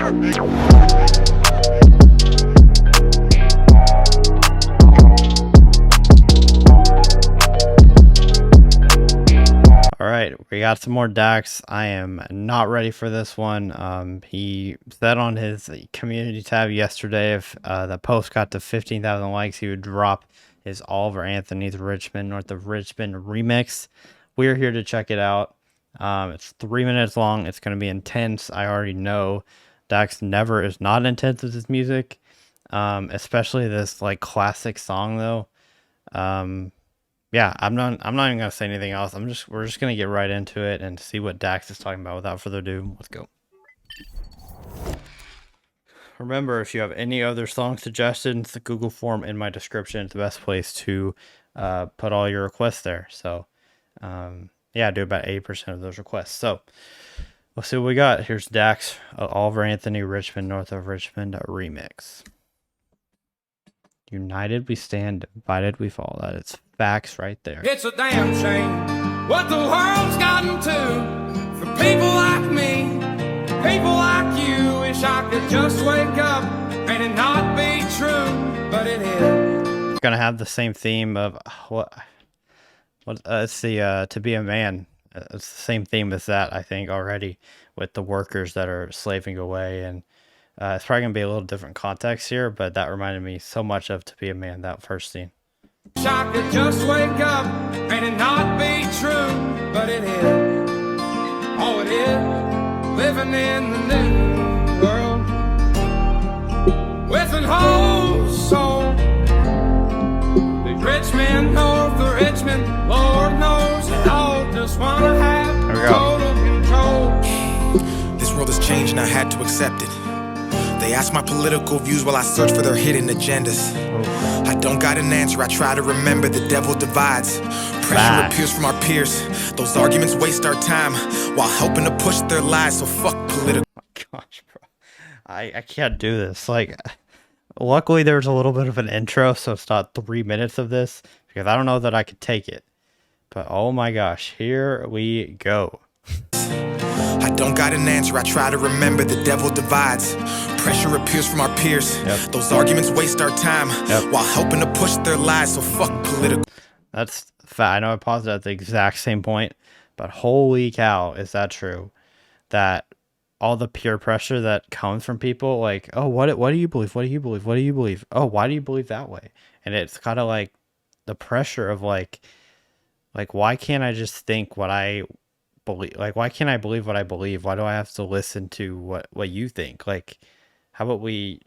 All right, we got some more Dax. I am not ready for this one. He said on his community tab yesterday if the post got to 15,000 likes, he would drop his Oliver Anthony's Richmond, North of Richmond remix. We're here to check it out. It's 3 minutes long. It's going to be intense. I already know Dax never is not intense with his music, especially this like classic song though. Yeah, I'm not even gonna say anything else. We're just gonna get right into it and see what Dax is talking about. Without further ado, let's go. Remember, if you have any other song suggestions, the Google form in my description is the best place to put all your requests there. So, yeah, I do about 80% of those requests. So, let's see what we got. Here's Dax, Oliver Anthony, Richmond, North of Richmond remix. United we stand, divided we fall. That is facts right there. It's a damn shame what the world's gotten to for people like me, people like you. Wish I could just wake up and it not be true, but it is. It's gonna have the same theme of what it's the to be a man. It's the same theme as that, I think, already, with the workers that are slaving away, and it's probably gonna be a little different context here, but that reminded me so much of To Be a Man, that first scene. Wish I could just wake up and it not be true, but it is. Oh, it is. Living in the new world with an whole soul. The Richmond, North of Richmond, Lord knows it all. Just wanna have total control. This world has changed and I had to accept it. They ask my political views while I search for their hidden agendas. I don't got an answer, I try to remember the devil divides. Pressure appears from our peers. Those arguments waste our time while helping to push their lies, so fuck political. Oh my gosh, bro. I can't do this. Like, luckily there's a little bit of an intro, so it's not 3 minutes of this, because I don't know that I could take it. But oh my gosh, here we go. I don't got an answer, I try to remember the devil divides. Pressure appears from our peers. Those arguments waste our time while helping to push their lies, so fuck political. That's fat. I know I paused at the exact same point, but holy cow, is that true? That all the peer pressure that comes from people, like, oh, what do you believe? What do you believe? What do you believe? Oh, why do you believe that way? And it's kind of like the pressure of like, why can't I just think what I believe? Like, why can't I believe what I believe? Why do I have to listen to what you think? Like, how about we,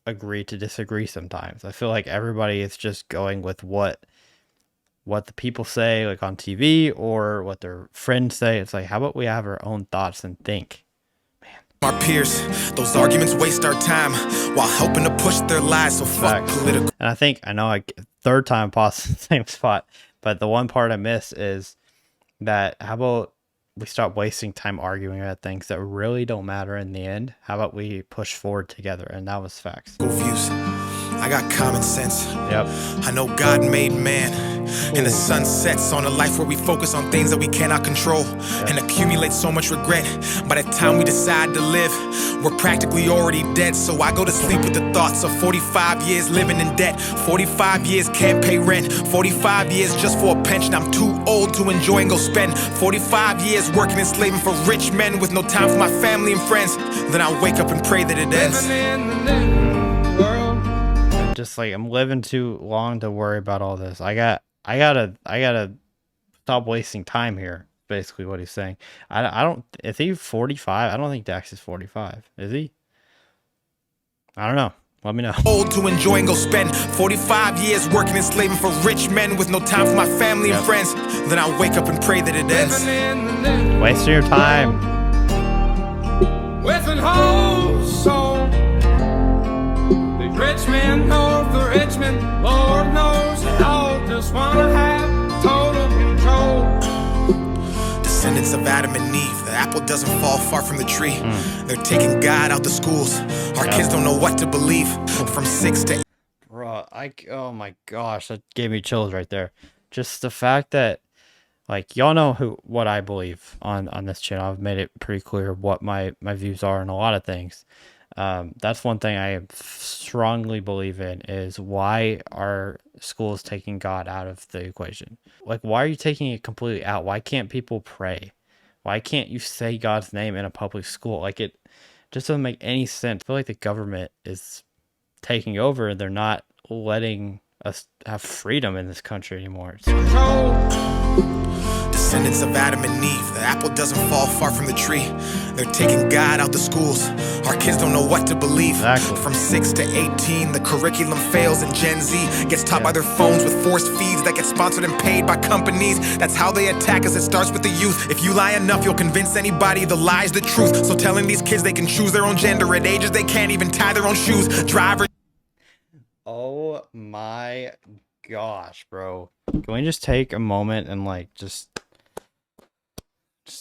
agree to disagree sometimes? I feel like everybody is just going with what the people say, like on TV, or what their friends say. It's like, how about we have our own thoughts and think? Man. Our peers, those arguments waste our time while helping to push their lies, so fuck political. And I know I third time paused in the same spot, but the one part I miss is that how about we stop wasting time arguing about things that really don't matter in the end? How about we push forward together? And that was facts. Views. I got common sense. Yep. I know God made man, and the sun sets on a life where we focus on things that we cannot control and accumulate so much regret. By the time we decide to live, we're practically already dead. So I go to sleep with the thoughts of 45 years living in debt. 45 years can't pay rent. 45 years just for a pension. I'm too old to enjoy and go spend 45 years working and slaving for rich men with no time for my family and friends. Then I wake up and pray that it ends. Living in the new world. Just like, I'm living too long to worry about all this. I gotta stop wasting time here. Basically what he's saying. I don't, is he 45? I don't think Dax is 45. Is he? I don't know. Let me know. Old to enjoy and go spend 45 years working and slaving for rich men with no time for my family and friends. Then I wake up and pray that it ends. Wasting your time. With an whole soul. The Richmond, North of Richmond, Lord knows it all. Just wanna have total control. Descendants of Adam and Eve, the apple doesn't fall far from the tree. They're taking God out the schools. Our kids don't know what to believe. From 6 to 8. Bro, oh my gosh, that gave me chills right there. Just the fact that Like, y'all know what I believe on this channel. I've made it pretty clear what my views are on a lot of things. That's one thing I strongly believe in, is why are schools taking God out of the equation? Like, why are you taking it completely out? Why can't people pray? Why can't you say God's name in a public school? Like, it just doesn't make any sense. I feel like the government is taking over and they're not letting us have freedom in this country anymore. Descendants of Adam and Eve, the apple doesn't fall far from the tree. They're taking God out the schools. Our kids don't know what to believe. Exactly. From 6 to 18, the curriculum fails, and Gen Z gets taught by their phones with forced feeds that get sponsored and paid by companies. That's how they attack us. It starts with the youth. If you lie enough, you'll convince anybody the lie's the truth. So telling these kids they can choose their own gender at ages they can't even tie their own shoes. Driver. Oh my gosh, bro. Can we just take a moment and like just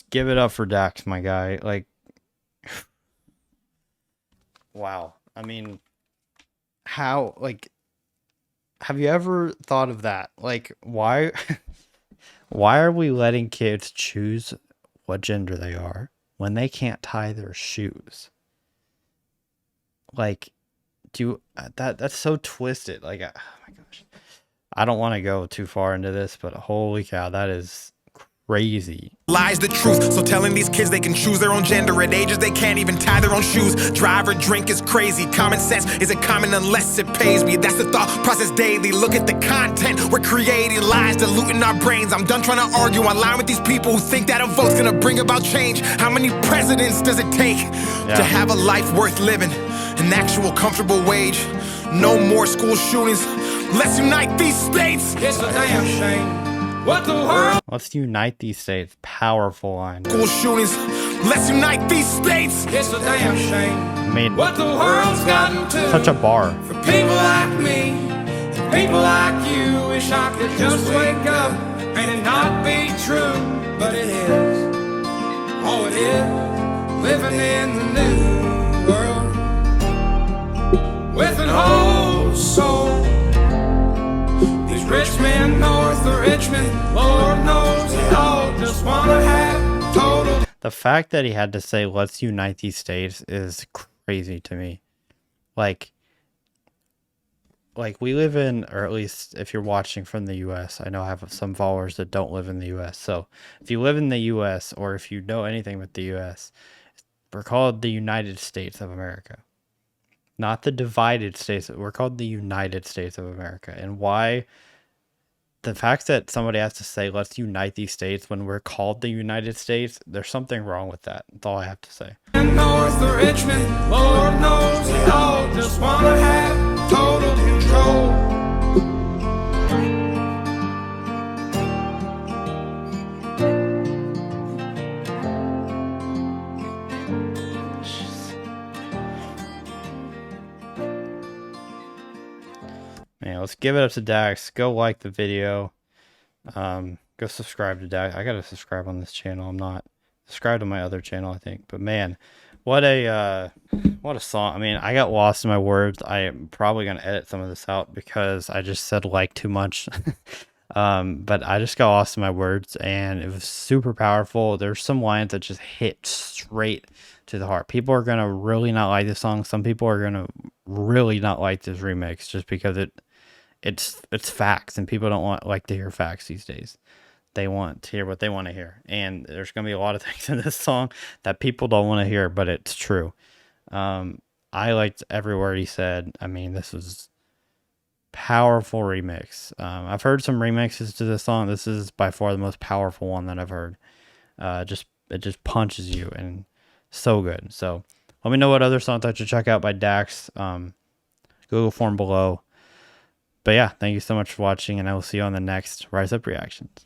give it up for Dax, my guy? Like, wow. I mean, how, like, have you ever thought of that? Like, why why are we letting kids choose what gender they are when they can't tie their shoes? Like, that's so twisted. Like, oh my gosh. I don't want to go too far into this, but holy cow, that is crazy. Lies the truth. So telling these kids they can choose their own gender at ages they can't even tie their own shoes. Drive or drink is crazy. Common sense isn't common unless it pays me. That's the thought process daily. Look at the content we're creating, lies diluting our brains. I'm done trying to argue online with these people who think that a vote's gonna bring about change. How many presidents does it take to have a life worth living? An actual comfortable wage. No more school shootings. Let's unite these states. It's a damn shame what the world. Let's unite these states. Powerful line. School shootings. Let's unite these states. It's a damn shame I mean, what the world's gotten to. such a bar. For people like me, and people like you, wish I could just wake up and it not be true, but it is. Oh, it is. Living in the new world with an old soul. These rich men north of Richmond, Lord knows they all just wanna have total. The fact that he had to say, let's unite these states is crazy to me. Like we live in, or at least if you're watching from the US, I know I have some followers that don't live in the US. So if you live in the US, or if you know anything with the US, we're called the United States of America. Not the divided states. We're called the United States of America. And why? The fact that somebody has to say, let's unite these states when we're called the United States, there's something wrong with that. That's all I have to say. North of Richmond, Lord knows they all just wanna have total control. Man, let's give it up to Dax. Go like the video. Go subscribe to Dax. I gotta subscribe on this channel. I'm not subscribed to my other channel, I think. But man, what a song. I mean, I got lost in my words. I am probably gonna edit some of this out because I just said like too much. But I just got lost in my words, and it was super powerful. There's some lines that just hit straight to the heart. People are gonna really not like this song. Some people are gonna really not like this remix just because it's facts, and people don't like to hear facts these days. They want to hear what they want to hear, and there's gonna be a lot of things in this song that people don't want to hear, but it's true. I liked every word he said. I mean, this was powerful remix. I've heard some remixes to this song. This is by far the most powerful one that I've heard. It just punches you, and so good. So let me know what other songs I should check out by Dax. Google form below. But yeah, thank you so much for watching, and I will see you on the next Rise Up Reactions.